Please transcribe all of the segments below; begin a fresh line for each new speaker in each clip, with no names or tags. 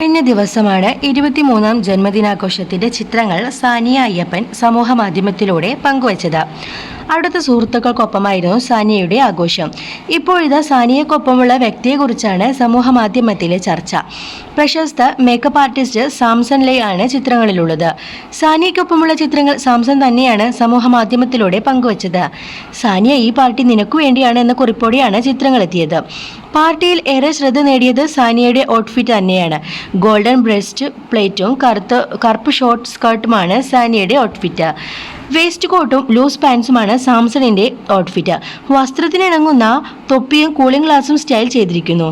കഴിഞ്ഞ ദിവസമാണ് 23-ാം ജന്മദിനാഘോഷത്തിന്റെ ചിത്രങ്ങൾ സാനിയ അയ്യപ്പൻ സമൂഹ മാധ്യമത്തിലൂടെ പങ്കുവച്ചത്. അടുത്ത സുഹൃത്തുക്കൾക്കൊപ്പമായിരുന്നു സാനിയയുടെ ആഘോഷം. ഇപ്പോഴിതാ സാനിയക്കൊപ്പമുള്ള വ്യക്തിയെക്കുറിച്ചാണ് സമൂഹ മാധ്യമത്തിലെ ചർച്ച. പ്രശസ്ത മേക്കപ്പ് ആർട്ടിസ്റ്റ് സാംസൺ ലേ ആണ് ചിത്രങ്ങളിലുള്ളത്. സാനിയയ്ക്കൊപ്പമുള്ള ചിത്രങ്ങൾ സാംസൺ തന്നെയാണ് സമൂഹ മാധ്യമത്തിലൂടെ പങ്കുവച്ചത്. സാനിയ, ഈ പാർട്ടി നിനക്കു വേണ്ടിയാണ് എന്ന കുറിപ്പോടെയാണ് ചിത്രങ്ങൾ എത്തിയത്. പാർട്ടിയിൽ ഏറെ ശ്രദ്ധ നേടിയത് സാനിയയുടെ ഔട്ട്ഫിറ്റ് തന്നെയാണ്. ഗോൾഡൻ ബ്രസ്റ്റ് പ്ലേറ്റും കറുപ്പ് ഷോർട്ട് സ്കർട്ടുമാണ് സാനിയയുടെ ഔട്ട്ഫിറ്റ്. വേസ്റ്റ് കോട്ടും ലൂസ് പാൻസുമാണ് സാംസണിന്റെ ഔട്ട്ഫിറ്റ്. വസ്ത്രത്തിനിണങ്ങുന്ന തൊപ്പിയും കൂളിംഗ് ഗ്ലാസും സ്റ്റൈൽ ചെയ്തിരിക്കുന്നു.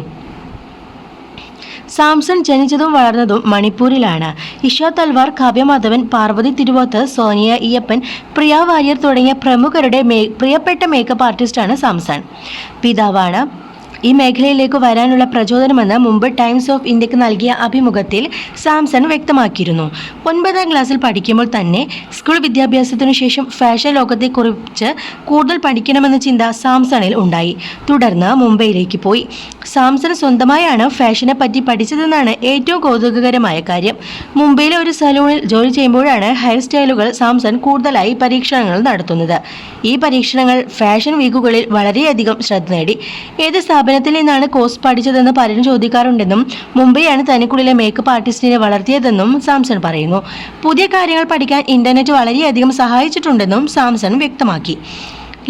സാംസൺ ജനിച്ചതും വളർന്നതും മണിപ്പൂരിലാണ്. ഇഷ തൽവാർ, കാവ്യ മാധവൻ, പാർവതി തിരുവോത്ത്, സോനിയ അയ്യപ്പൻ, പ്രിയ വാര്യർ തുടങ്ങിയ പ്രമുഖരുടെ പ്രിയപ്പെട്ട മേക്കപ്പ് ആർട്ടിസ്റ്റാണ് സാംസൺ. പിതാവാണ് ഈ മേഖലയിലേക്ക് വരാനുള്ള പ്രചോദനമെന്ന് മുമ്പ് ടൈംസ് ഓഫ് ഇന്ത്യക്ക് നൽകിയ അഭിമുഖത്തിൽ സാംസൺ വ്യക്തമാക്കിയിരുന്നു. 9ാം ക്ലാസ്സിൽ പഠിക്കുമ്പോൾ തന്നെ സ്കൂൾ വിദ്യാഭ്യാസത്തിനു ശേഷം ഫാഷൻ ലോകത്തെക്കുറിച്ച് കൂടുതൽ പഠിക്കണമെന്ന ചിന്ത സാംസണിൽ ഉണ്ടായി. തുടർന്ന് മുംബൈയിലേക്ക് പോയി. സാംസൺ സ്വന്തമായാണ് ഫാഷനെ പറ്റി പഠിച്ചതെന്നാണ് ഏറ്റവും കൗതുകകരമായ കാര്യം. മുംബൈയിലെ ഒരു സലൂണിൽ ജോലി ചെയ്യുമ്പോഴാണ് ഹെയർ സ്റ്റൈലുകൾ സാംസൺ കൂടുതലായി പരീക്ഷണങ്ങൾ നടത്തുന്നത്. ഈ പരീക്ഷണങ്ങൾ ഫാഷൻ വീക്കുകളിൽ വളരെയധികം ശ്രദ്ധ നേടി. ഏത് സ്ഥാപനത്തിൽ നിന്നാണ് കോഴ്സ് പഠിച്ചതെന്ന് പലരും ചോദിക്കാറുണ്ടെന്നും മുംബൈയാണ് തനിക്കുള്ളിലെ മേക്കപ്പ് ആർട്ടിസ്റ്റിനെ വളർത്തിയതെന്നും സാംസൺ പറയുന്നു. പുതിയ കാര്യങ്ങൾ പഠിക്കാൻ ഇന്റർനെറ്റ് വളരെയധികം സഹായിച്ചിട്ടുണ്ടെന്നും സാംസൺ വ്യക്തമാക്കി.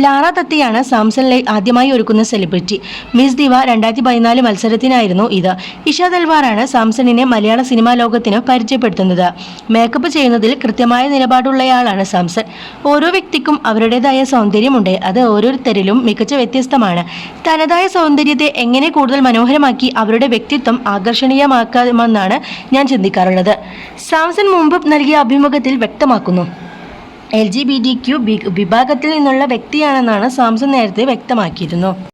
ലാറ ദത്തയാണ് സാംസൺ ലേ ആദ്യമായി ഒരുക്കുന്ന സെലിബ്രിറ്റി. മിസ് ദിവ 2014 മത്സരത്തിനായിരുന്നു ഇത്. ഇഷ തൽവാറാണ് സാംസണിനെ മലയാള സിനിമാ ലോകത്തിന് പരിചയപ്പെടുത്തുന്നത്. മേക്കപ്പ് ചെയ്യുന്നതിൽ കൃത്യമായ നിലപാടുള്ളയാളാണ് സാംസൺ. ഓരോ വ്യക്തിക്കും അവരുടേതായ സൗന്ദര്യമുണ്ട്. അത് ഓരോരുത്തരിലും മികച്ച വ്യത്യസ്തമാണ്. തനതായ സൗന്ദര്യത്തെ എങ്ങനെ കൂടുതൽ മനോഹരമാക്കി അവരുടെ വ്യക്തിത്വം ആകർഷണീയമാക്കാമെന്നാണ് ഞാൻ ചിന്തിക്കാറുള്ളത്. സാംസൺ മുമ്പ് നൽകിയ അഭിമുഖത്തിൽ വ്യക്തമാക്കുന്നു. LGBTQ വിഭാഗത്തിൽ നിന്നുള്ള വ്യക്തിയാണെന്നാണ് സാംസൺ നേരത്തെ വ്യക്തമാക്കിയിരുന്നു.